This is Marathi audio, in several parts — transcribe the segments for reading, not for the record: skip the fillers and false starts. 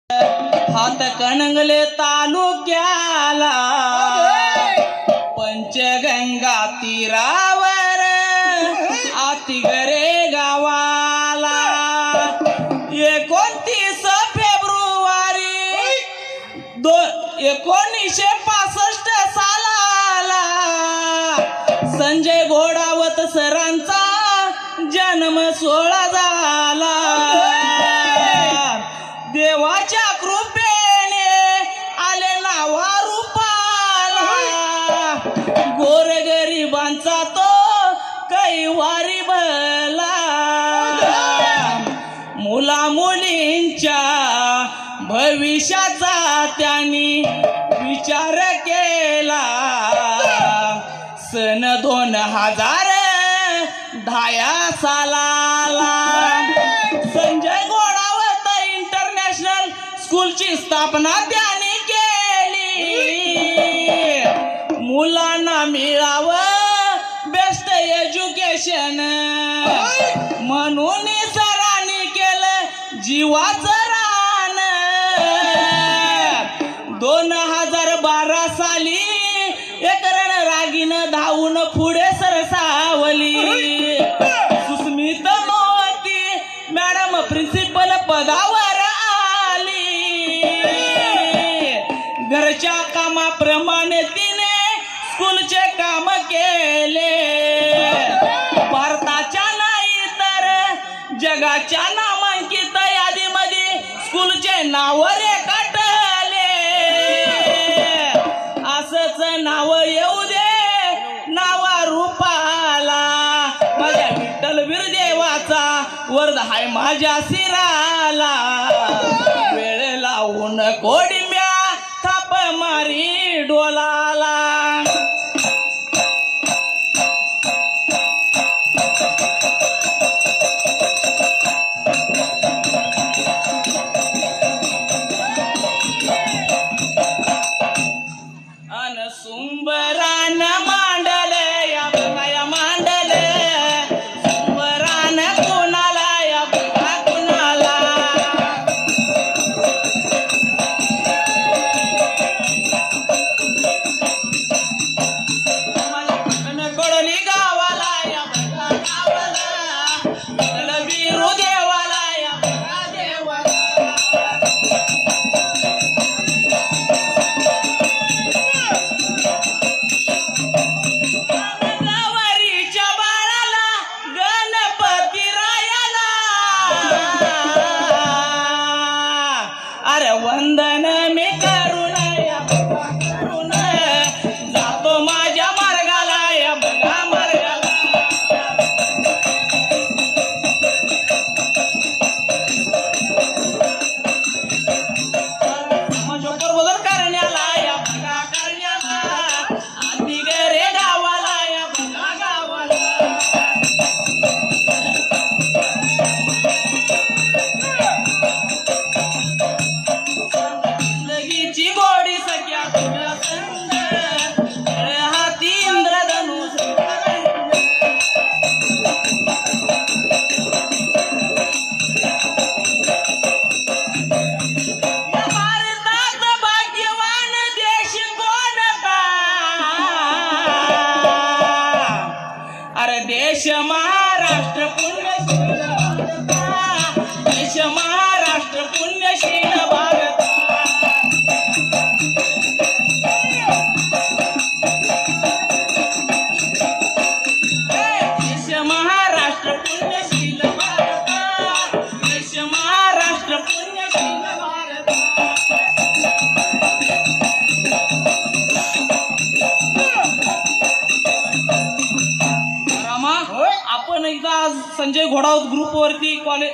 हातकणंगले तालुक्याला पंचगंगा तीरावर आतिगरे गावाला 29 फेब्रुवारी 1965 सालाला संजय घोडावत सरांचा जन्म सोहळा झाला। देवाच्या कृपेने आले नावा रूपाला गोरगरिबांचा तो कैवारी भला। मुला मुलींच्या भविष्याचा त्यांनी विचार केला। सन 2010 सालाला संजय घोडावत इंटरनॅशनल स्कूलची स्थापना त्यांनी केली। मुलांना मिळावं बेस्ट एज्युकेशन म्हणून सरांनी केलं जीवाचं रान। 2012 साली एक रणरागीनं धावून पुढे सरसावली। सुस्मित मोती मॅडम प्रिन्सिपल पदावर आली। घरच्या कामाप्रमाणे तिने स्कूलचे काम केले। भारताच्या नाही तर जगाच्या नामांकित यादीमध्ये स्कूलचे नाव रेखाटले। असंच नाव येऊ दे नावा रूपाला माझ्या विठ्ठलवीर देवाचा वरद हाय माझ्या शिराला। वेळ लावून कोडिम्या थाप मारी डोलाला। सुंबरान मांडले या बघा मांडले सुंबरान कुणाला या बघा कुणाला। कडोली गावाला या बघा गावाला विठ्ठलवीरू देवाला या बघा देवाला। वंदन मी करून जातो माझ्या मार्गाला या बघा मार्गाला। समाजोपर बदल करण्याला या बघा करण्याला आतिगरे गावाला या बघा गावाला। गोडी सख्या तुझ्या संग हाती इंद्रधनुष भारतात भाग्यवान देश कोणता? अरे देश महाराष्ट्र पुण्यशील देश महाराष्ट्र पुण्यशील भारत। महाराष्ट्र पुण्यशील भारत देश महाराष्ट्र पुण्यशील भारत। रामा आपण एकदा संजय घोडावत ग्रुप वरती कॉलेज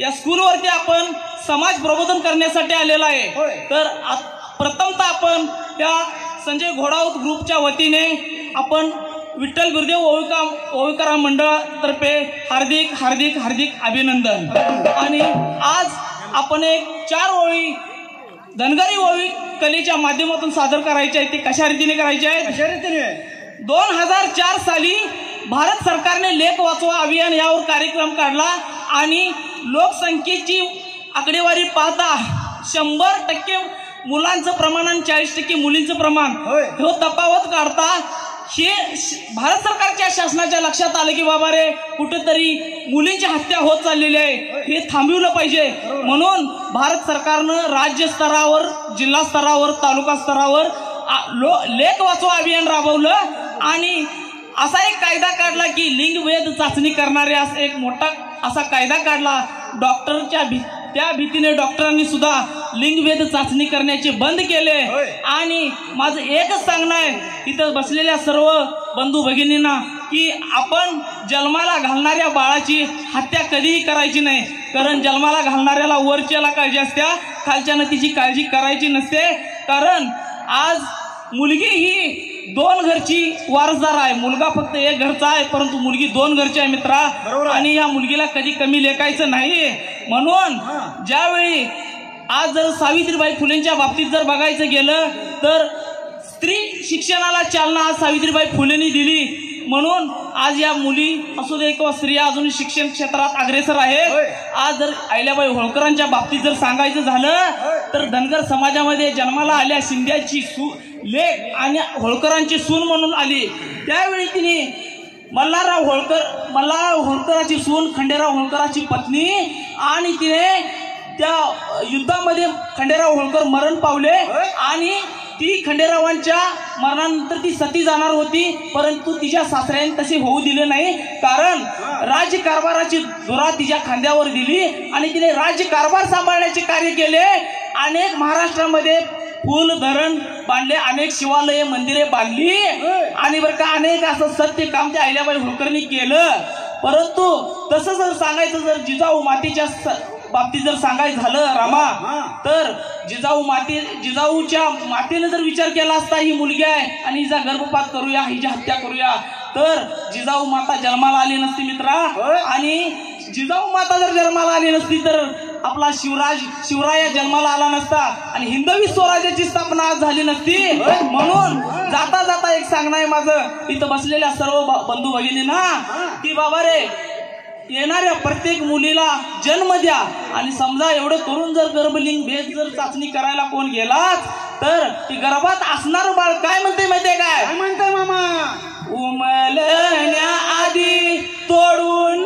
या स्कूल वरती आपण समाज प्रबोधन करण्यासाठी आलेला आहे। तर प्रथमतः आपण त्या संजय घोडावत ग्रुपच्या वतीने आपण विठ्ठल गुरुदेव ओविकाराम मंडळातर्फे हार्दिक हार्दिक हार्दिक अभिनंदन। आणि आज आपण एक 4 ओळी धनगरी ओवी कलेच्या माध्यमातून सादर करायचे आहे। ते कशा रीतीने करायचे आहेत? कशा रीतीने 2004 साली भारत सरकारने लेख वाचवा अभियान यावर कार्यक्रम काढला आणि लोकसंख्येची आकडेवारी पाहता 100% मुलांचं प्रमाण आणि 40% मुलींचं प्रमाण हे तफावत काढता हे भारत सरकारच्या शासनाच्या लक्षात आलं की बाबा रे कुठेतरी मुलींची हत्या होत चाललेली आहे, हे थांबवलं पाहिजे. म्हणून भारत सरकारनं राज्य स्तरावर, जिल्हा स्तरावर, तालुका स्तरावर लेख वाचवा अभियान राबवलं आणि असा एक कायदा काढला की लिंगभेद चाचणी करणारे एक मोठा असा कायदा काढला. डॉक्टरच्या त्या भीतीने डॉक्टरांनी सुद्धा लिंगभेद चाचणी करण्याचे बंद केले. आणि माझं एकच सांगणं आहे इथं बसलेल्या सर्व बंधू भगिनींना की आपण जन्माला घालणाऱ्या बाळाची हत्या कधीही करायची नाही. कारण जन्माला घालणाऱ्याला वरच्याला काळजी असते, खालच्यानं तिची काळजी करायची नसते. कारण आज मुलगी ही 2 घरची वारसदार आहे. मुलगा फक्त 1 घरचा आहे, परंतु मुलगी 2 घरची आहे मित्रा. आणि या मुलगीला कधी कमी लेखायचं नाही. म्हणून ज्यावेळी आज जर सावित्रीबाई फुलेंच्या बाबतीत जर बघायचं गेलं तर स्त्री शिक्षणाला चालना आज सावित्रीबाई फुलेंनी दिली. म्हणून आज या मुली असू दे किंवा स्त्रिया अजून शिक्षण क्षेत्रात अग्रेसर आहेत. आज जर अहिल्याबाई होळकरांच्या बाबतीत जर सांगायचं झालं तर धनगर समाजामध्ये जन्माला आल्या शिंद्याची लेक आणि होळकरांची सून म्हणून आली. त्यावेळी तिने मल्हारराव होळकराची सून, खंडेराव होळकराची पत्नी, आणि तिने त्या युद्धामध्ये खंडेराव होळकर मरण पावले आणि ती खंडेरावांच्या मरणानंतर ती सती जाणार होती. परंतु तिच्या सासऱ्याने तसे होऊ दिले नाही. कारण राज्यकारभाराची धुरा तिच्या खांद्यावर दिली आणि तिने राज्यकारभार सांभाळण्याचे कार्य केले. अनेक महाराष्ट्रामध्ये पूल, धरण बांधले, अनेक शिवालय, मंदिरे बांधली आणि बरं का अनेक असं सत्य काम त्या अहिल्याबाई होळकरनी केलं. परंतु तसं जर सांगायचं, जर जिजाऊ मातेच्या बाबतीत जर सांगायचं झालं रामा, तर जिजाऊच्या मातेने जर विचार केला असता ही मुलगी आहे आणि हिचा गर्भपात करूया, हिची हत्या करूया, तर जिजाऊ माता जन्माला आली नसती मित्रा. आणि जिजाऊ माता जर जन्माला आली नसती तर आपला शिवराय जन्माला आला नसता आणि हिंदवी स्वराज्याची स्थापना आज झाली नसती. म्हणून जाता जाता एक सांगणं आहे माझं इथं बसलेल्या सर्व बंधू भगिनींना की बाबा रे, येणाऱ्या प्रत्येक मुलीला जन्म द्या आणि समजा एवढं करून जर गर्भलिंग भेद जर चाचणी करायला कोण गेलाच तर ती गर्भात असणार बाळ काय म्हणते माहितीये काय म्हणते मामा, उमलण्या आधी तोडून